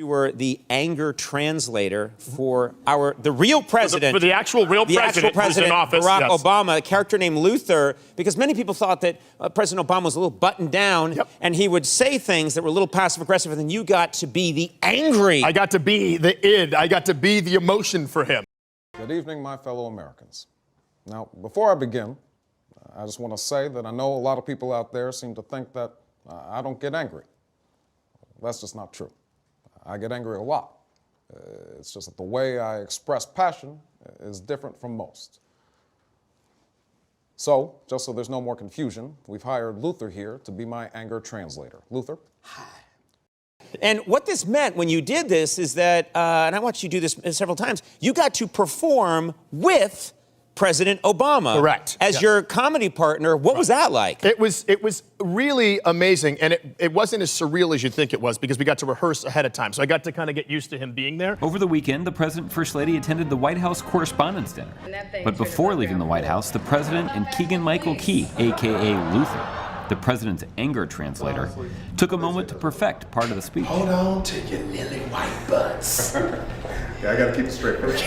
You were the anger translator for the real president. For the actual real president who's in office. Barak Yes. Obama, a character named Luther, because many people thought that President Obama was a little buttoned down, and he would say things that were a little passive-aggressive, and then you got to be the angry. I got to be the id. I got to be the emotion for him. Good evening, my fellow Americans. Now, before I begin, I just want to say that I know a lot of people out there seem to think that I don't get angry. That's just not true. I get angry a lot. It's just that the way I express passion is different from most. So, just so there's no more confusion, we've hired Luther here to be my anger translator. Luther? Hi. And what this meant when you did this is that, and I watched you do this several times, you got to perform with President Obama. Correct. As your comedy partner. What was that like? It was really amazing, and it wasn't as surreal as you'd think it was because we got to rehearse ahead of time. So I got to kind of get used to him being there. Over the weekend, the President and First Lady attended the White House Correspondents' Dinner. But before leaving the White House, the President and Keegan-Michael Key, a.k.a. Luther, the President's anger translator, took a moment to perfect part of the speech. Hold on to your lily white butts. Yeah, I gotta keep it straight. That's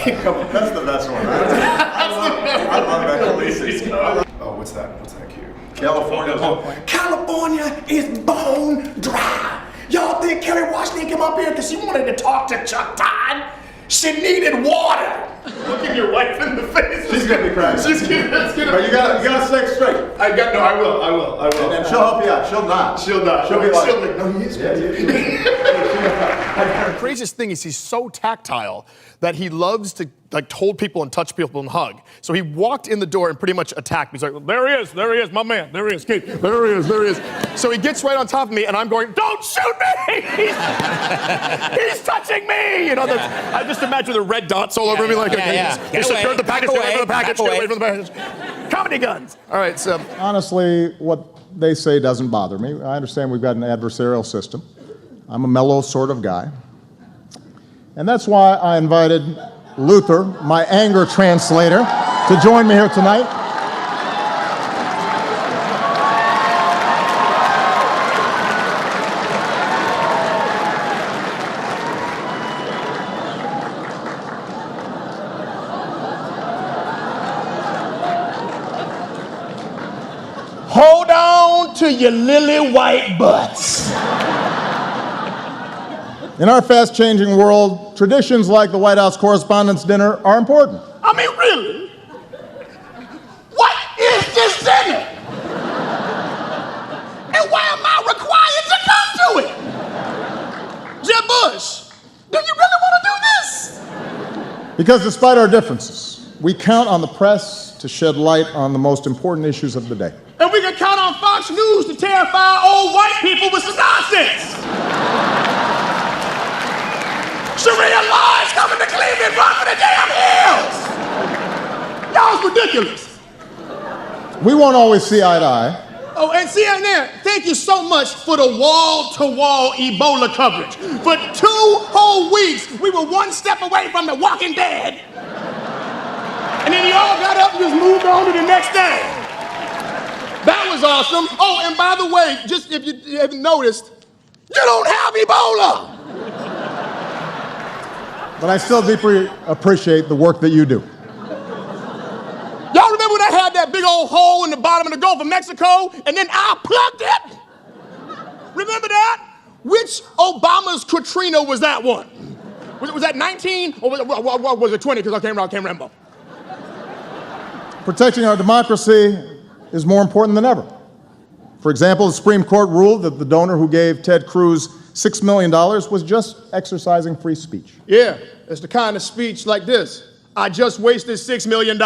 the best one. I love that. Oh, what's that? What's that cue? California. California is bone dry. Y'all think Kerry Washington came up here because she wanted to talk to Chuck Todd? She needed water. Looking your wife in the face. She's gonna be crying. She's gonna. But you gotta stay straight. I will. And she'll help you out. She'll not. She'll not. She'll be like, no, he is. The craziest thing is he's so tactile that he loves to hold people and touch people and hug. So he walked in the door and pretty much attacked me. He's like, there he is, my man, there he is, Keith, there he is. So he gets right on top of me and I'm going, don't shoot me! He's touching me! You know, I just imagine the red dots all over me like, Get away, the package, get away from the package, get away from the package. Comedy guns. All right, so. Honestly, what they say doesn't bother me. I understand we've got an adversarial system. I'm a mellow sort of guy. And that's why I invited Luther, my anger translator, to join me here tonight. Hold on to your lily white butts. In our fast-changing world, traditions like the White House Correspondents' Dinner are important. I mean, really? What is this dinner? And why am I required to come to it? Jeb Bush, do you really want to do this? Because despite our differences, we count on the press to shed light on the most important issues of the day. And we can count on Fox News to terrify old white people with some nonsense. Sharia law is coming to Cleveland, run for the damn hills! Y'all's ridiculous. We won't always see eye to eye. Oh, and CNN, thank you so much for the wall-to-wall Ebola coverage. For 2 whole weeks, we were one step away from The Walking Dead. And then y'all got up and just moved on to the next thing. That was awesome. Oh, and by the way, just if you haven't noticed, you don't have Ebola. But I still deeply appreciate the work that you do. Y'all remember when I had that big old hole in the bottom of the Gulf of Mexico, and then I plugged it? Remember that? Which Obama's Katrina was that one? Was that 19, or was it 20, because I can't remember. Protecting our democracy is more important than ever. For example, the Supreme Court ruled that the donor who gave Ted Cruz $6 million was just exercising free speech. Yeah, it's the kind of speech like this. I just wasted $6 million.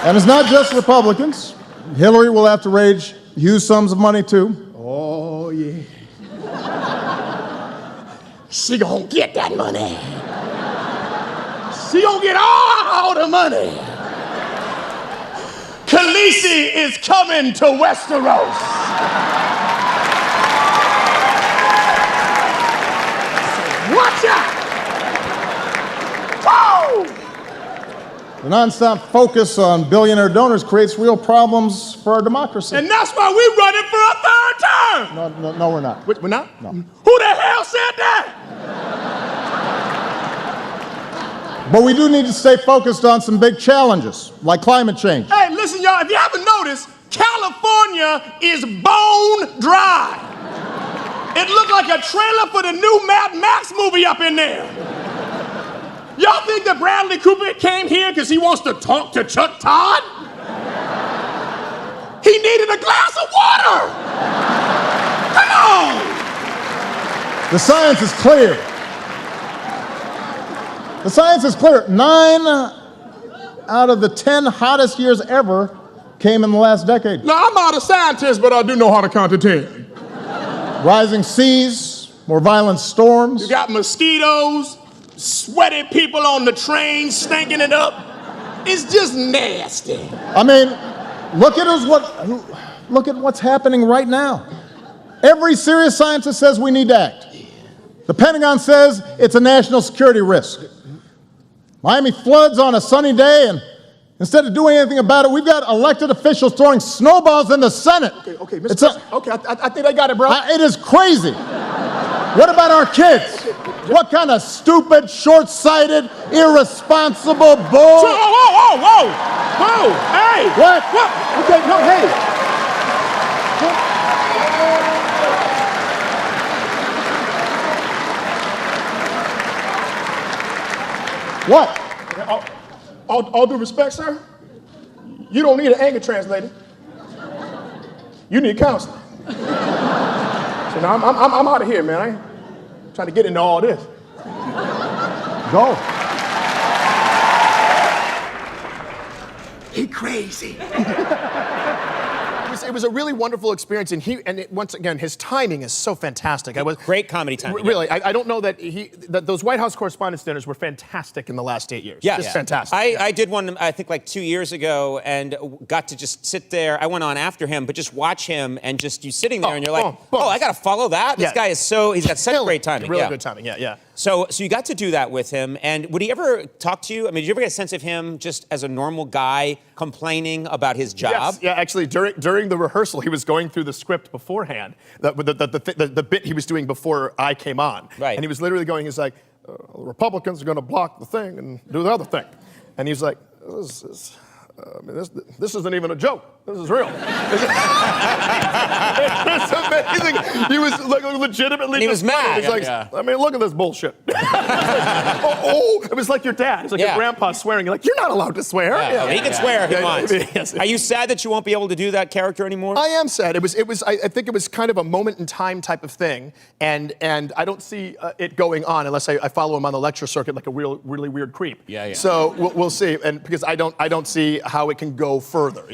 And it's not just Republicans. Hillary will have to raise huge sums of money too. Oh, yeah. She gonna get that money. She gonna get all the money. Khaleesi is coming to Westeros. Watch out! Whoa! The nonstop focus on billionaire donors creates real problems for our democracy. And that's why we're running for a 3rd term. concerned. No, we're not. We're not? No. Who the hell said that? But we do need to stay focused on some big challenges, like climate change. Hey, listen, y'all, if you haven't noticed, California is bone dry. It looked like a trailer for the new Mad Max movie up in there. Y'all think that Bradley Cooper came here because he wants to talk to Chuck Todd? He needed a glass of water. Come on. The science is clear. The science is clear. 9 out of the 10 hottest years ever came in the last decade. Now, I'm not a scientist, but I do know how to count to 10. Rising seas, more violent storms. You got mosquitoes, sweaty people on the train stinking it up. It's just nasty. I mean, look at what's happening right now. Every serious scientist says we need to act. The Pentagon says it's a national security risk. Miami floods on a sunny day, and instead of doing anything about it, we've got elected officials throwing snowballs in the Senate. Okay, Mr. Okay, I think I got it, bro. It is crazy. What about our kids? What kind of stupid, short-sighted, irresponsible bull? Whoa! Hey! What? Okay, no, hey. What? All due respect, sir, you don't need an anger translator. You need counseling. So now I'm out of here, man. I ain't trying to get into all this. Go. He crazy. It was a really wonderful experience, and once again, his timing is so fantastic. Great comedy timing. Really, I don't know that those White House Correspondents' dinners were fantastic in the last 8 years. Yeah, just fantastic. I did one, I think, like 2 years ago, and got to just sit there. I went on after him, but just watch him, and just you sitting there, and you're like, I got to follow that. This guy is he's got such great timing. Really good timing. Yeah. So you got to do that with him, and would he ever talk to you? I mean, did you ever get a sense of him just as a normal guy complaining about his job? Yes. Yeah, actually, during the rehearsal, he was going through the script beforehand, the bit he was doing before I came on. Right. And he was literally going, he's like, Republicans are going to block the thing and do the other thing. And he's like, this isn't even a joke. This is real. It's amazing. He was like legitimately. And he was mad. He's like, I mean, look at this bullshit. It was like your dad. It's like your grandpa swearing. You're like, you're not allowed to swear. He can swear if he wants. Yes. Are you sad that you won't be able to do that character anymore? I am sad. I think it was kind of a moment in time type of thing, and I don't see it going on unless I follow him on the lecture circuit like a really weird creep. Yeah. So we'll see, and because I don't see how it can go further.